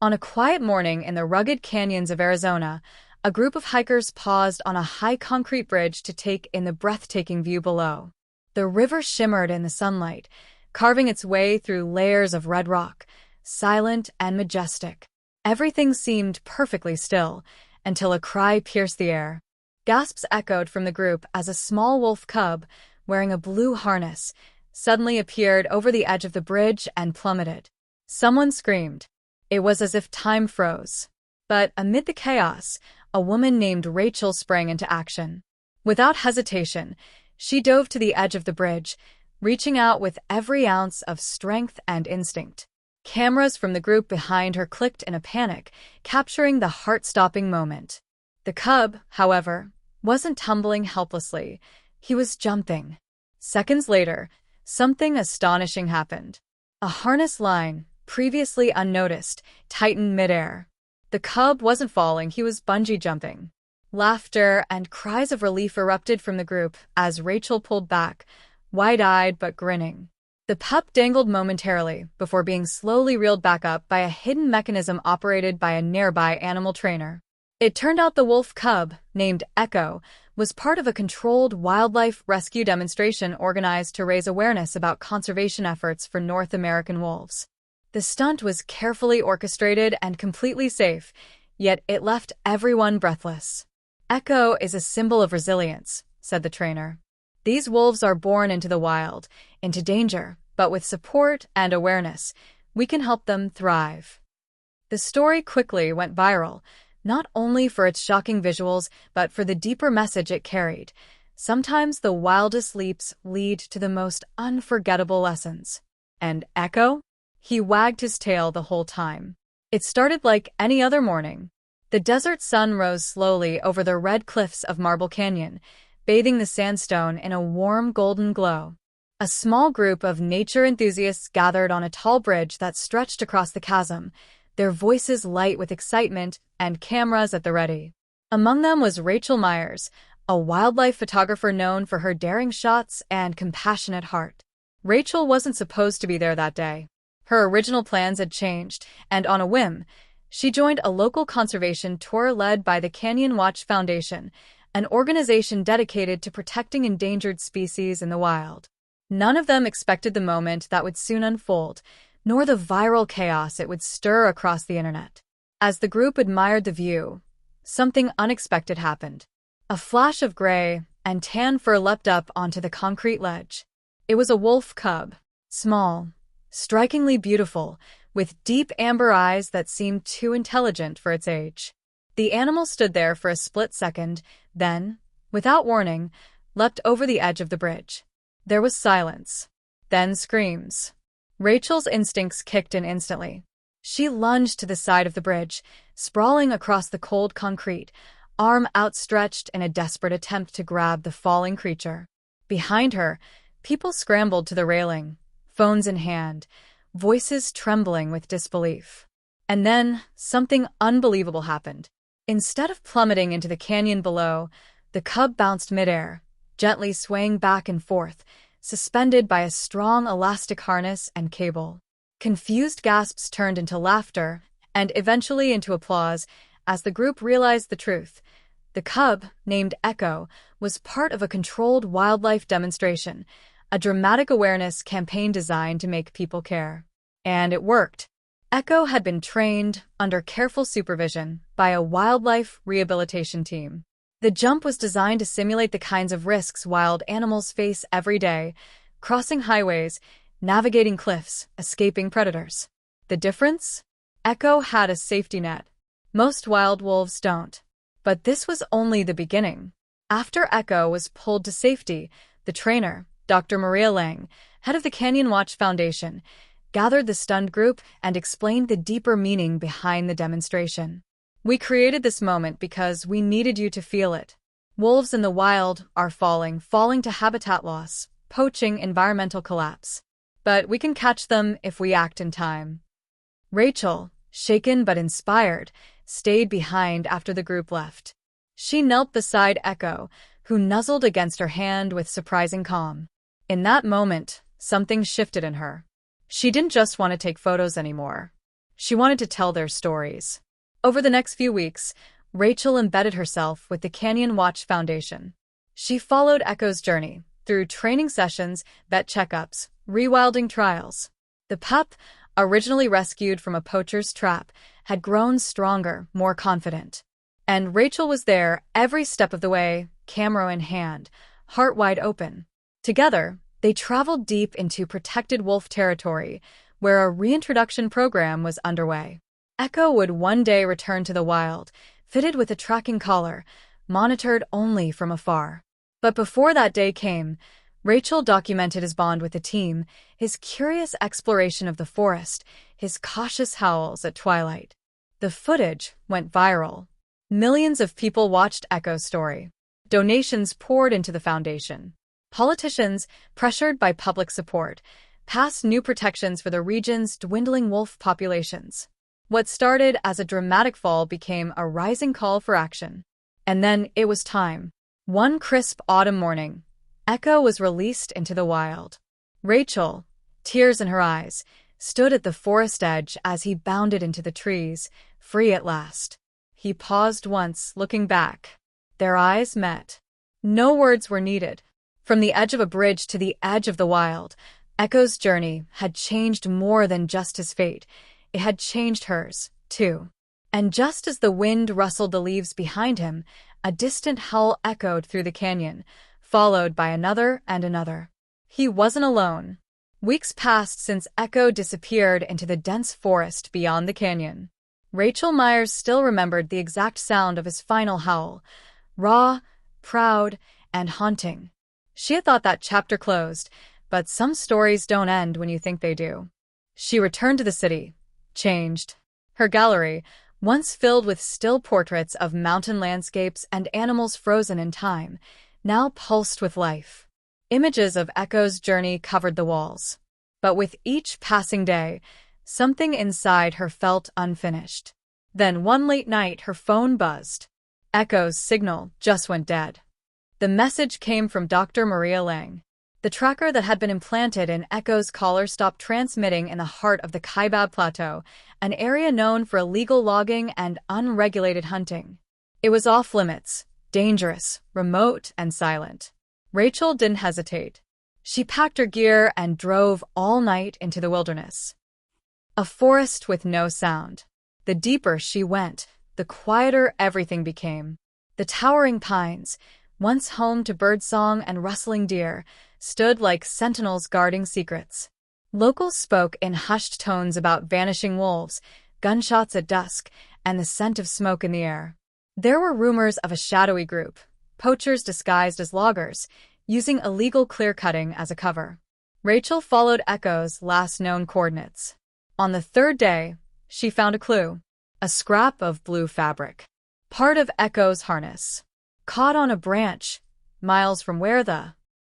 On a quiet morning in the rugged canyons of Arizona, a group of hikers paused on a high concrete bridge to take in the breathtaking view below. The river shimmered in the sunlight, carving its way through layers of red rock, silent and majestic. Everything seemed perfectly still, until a cry pierced the air. Gasps echoed from the group as a small wolf cub, wearing a blue harness, suddenly appeared over the edge of the bridge and plummeted. Someone screamed. It was as if time froze. But amid the chaos, a woman named Rachel sprang into action. Without hesitation, she dove to the edge of the bridge, reaching out with every ounce of strength and instinct. Cameras from the group behind her clicked in a panic, capturing the heart-stopping moment. The cub, however, wasn't tumbling helplessly. He was jumping. Seconds later, something astonishing happened. A harness line, previously unnoticed, tightened midair. The cub wasn't falling, he was bungee jumping. Laughter and cries of relief erupted from the group as Rachel pulled back, wide-eyed but grinning. The pup dangled momentarily before being slowly reeled back up by a hidden mechanism operated by a nearby animal trainer. It turned out the wolf cub, named Echo, was part of a controlled wildlife rescue demonstration organized to raise awareness about conservation efforts for North American wolves. The stunt was carefully orchestrated and completely safe, yet it left everyone breathless. Echo is a symbol of resilience, said the trainer. These wolves are born into the wild, into danger, but with support and awareness, we can help them thrive. The story quickly went viral, not only for its shocking visuals, but for the deeper message it carried. Sometimes the wildest leaps lead to the most unforgettable lessons. And Echo? He wagged his tail the whole time. It started like any other morning. The desert sun rose slowly over the red cliffs of Marble Canyon, bathing the sandstone in a warm golden glow. A small group of nature enthusiasts gathered on a tall bridge that stretched across the chasm, their voices light with excitement and cameras at the ready. Among them was Rachel Myers, a wildlife photographer known for her daring shots and compassionate heart. Rachel wasn't supposed to be there that day. Her original plans had changed, and on a whim, she joined a local conservation tour led by the Canyon Watch Foundation, an organization dedicated to protecting endangered species in the wild. None of them expected the moment that would soon unfold, nor the viral chaos it would stir across the internet. As the group admired the view, something unexpected happened. A flash of gray and tan fur leapt up onto the concrete ledge. It was a wolf cub, small, strikingly beautiful, with deep amber eyes that seemed too intelligent for its age. The animal stood there for a split second, then, without warning, leapt over the edge of the bridge. There was silence. Then screams. Rachel's instincts kicked in instantly. She lunged to the side of the bridge, sprawling across the cold concrete, arm outstretched in a desperate attempt to grab the falling creature. Behind her, people scrambled to the railing, phones in hand, voices trembling with disbelief. And then, something unbelievable happened. Instead of plummeting into the canyon below, the cub bounced midair, gently swaying back and forth, suspended by a strong elastic harness and cable. Confused gasps turned into laughter, and eventually into applause, as the group realized the truth. The cub, named Echo, was part of a controlled wildlife demonstration, a dramatic awareness campaign designed to make people care. And it worked. Echo had been trained, under careful supervision, by a wildlife rehabilitation team. The jump was designed to simulate the kinds of risks wild animals face every day, crossing highways, navigating cliffs, escaping predators. The difference? Echo had a safety net. Most wild wolves don't. But this was only the beginning. After Echo was pulled to safety, the trainer, Dr. Maria Lang, head of the Canyon Watch Foundation, gathered the stunned group and explained the deeper meaning behind the demonstration. We created this moment because we needed you to feel it. Wolves in the wild are falling to habitat loss, poaching, environmental collapse. But we can catch them if we act in time. Rachel, shaken but inspired, stayed behind after the group left. She knelt beside Echo, who nuzzled against her hand with surprising calm. In that moment, something shifted in her. She didn't just want to take photos anymore. She wanted to tell their stories. Over the next few weeks, Rachel embedded herself with the Canyon Watch Foundation. She followed Echo's journey through training sessions, vet checkups, rewilding trials. The pup, originally rescued from a poacher's trap, had grown stronger, more confident. And Rachel was there every step of the way, camera in hand, heart wide open. Together, they traveled deep into protected wolf territory, where a reintroduction program was underway. Echo would one day return to the wild, fitted with a tracking collar, monitored only from afar. But before that day came, Rachel documented his bond with the team, his curious exploration of the forest, his cautious howls at twilight. The footage went viral. Millions of people watched Echo's story. Donations poured into the foundation. Politicians, pressured by public support, passed new protections for the region's dwindling wolf populations. What started as a dramatic fall became a rising call for action. And then it was time. One crisp autumn morning, Echo was released into the wild. Rachel, tears in her eyes, stood at the forest edge as he bounded into the trees, free at last. He paused once, looking back. Their eyes met. No words were needed. From the edge of a bridge to the edge of the wild, Echo's journey had changed more than just his fate. It had changed hers, too. And just as the wind rustled the leaves behind him, a distant howl echoed through the canyon, followed by another and another. He wasn't alone. Weeks passed since Echo disappeared into the dense forest beyond the canyon. Rachel Myers still remembered the exact sound of his final howl, raw, proud, and haunting. She had thought that chapter closed, but some stories don't end when you think they do. She returned to the city, changed. Her gallery, once filled with still portraits of mountain landscapes and animals frozen in time, now pulsed with life. Images of Echo's journey covered the walls. But with each passing day, something inside her felt unfinished. Then one late night, her phone buzzed. Echo's signal just went dead. The message came from Dr. Maria Lang. The tracker that had been implanted in Echo's collar stopped transmitting in the heart of the Kaibab Plateau, an area known for illegal logging and unregulated hunting. It was off-limits, dangerous, remote, and silent. Rachel didn't hesitate. She packed her gear and drove all night into the wilderness. A forest with no sound. The deeper she went, the quieter everything became. The towering pines, once home to birdsong and rustling deer, stood like sentinels guarding secrets. Locals spoke in hushed tones about vanishing wolves, gunshots at dusk, and the scent of smoke in the air. There were rumors of a shadowy group, poachers disguised as loggers, using illegal clear-cutting as a cover. Rachel followed Echo's last known coordinates. On the third day, she found a clue, a scrap of blue fabric, part of Echo's harness. Caught on a branch, miles from where the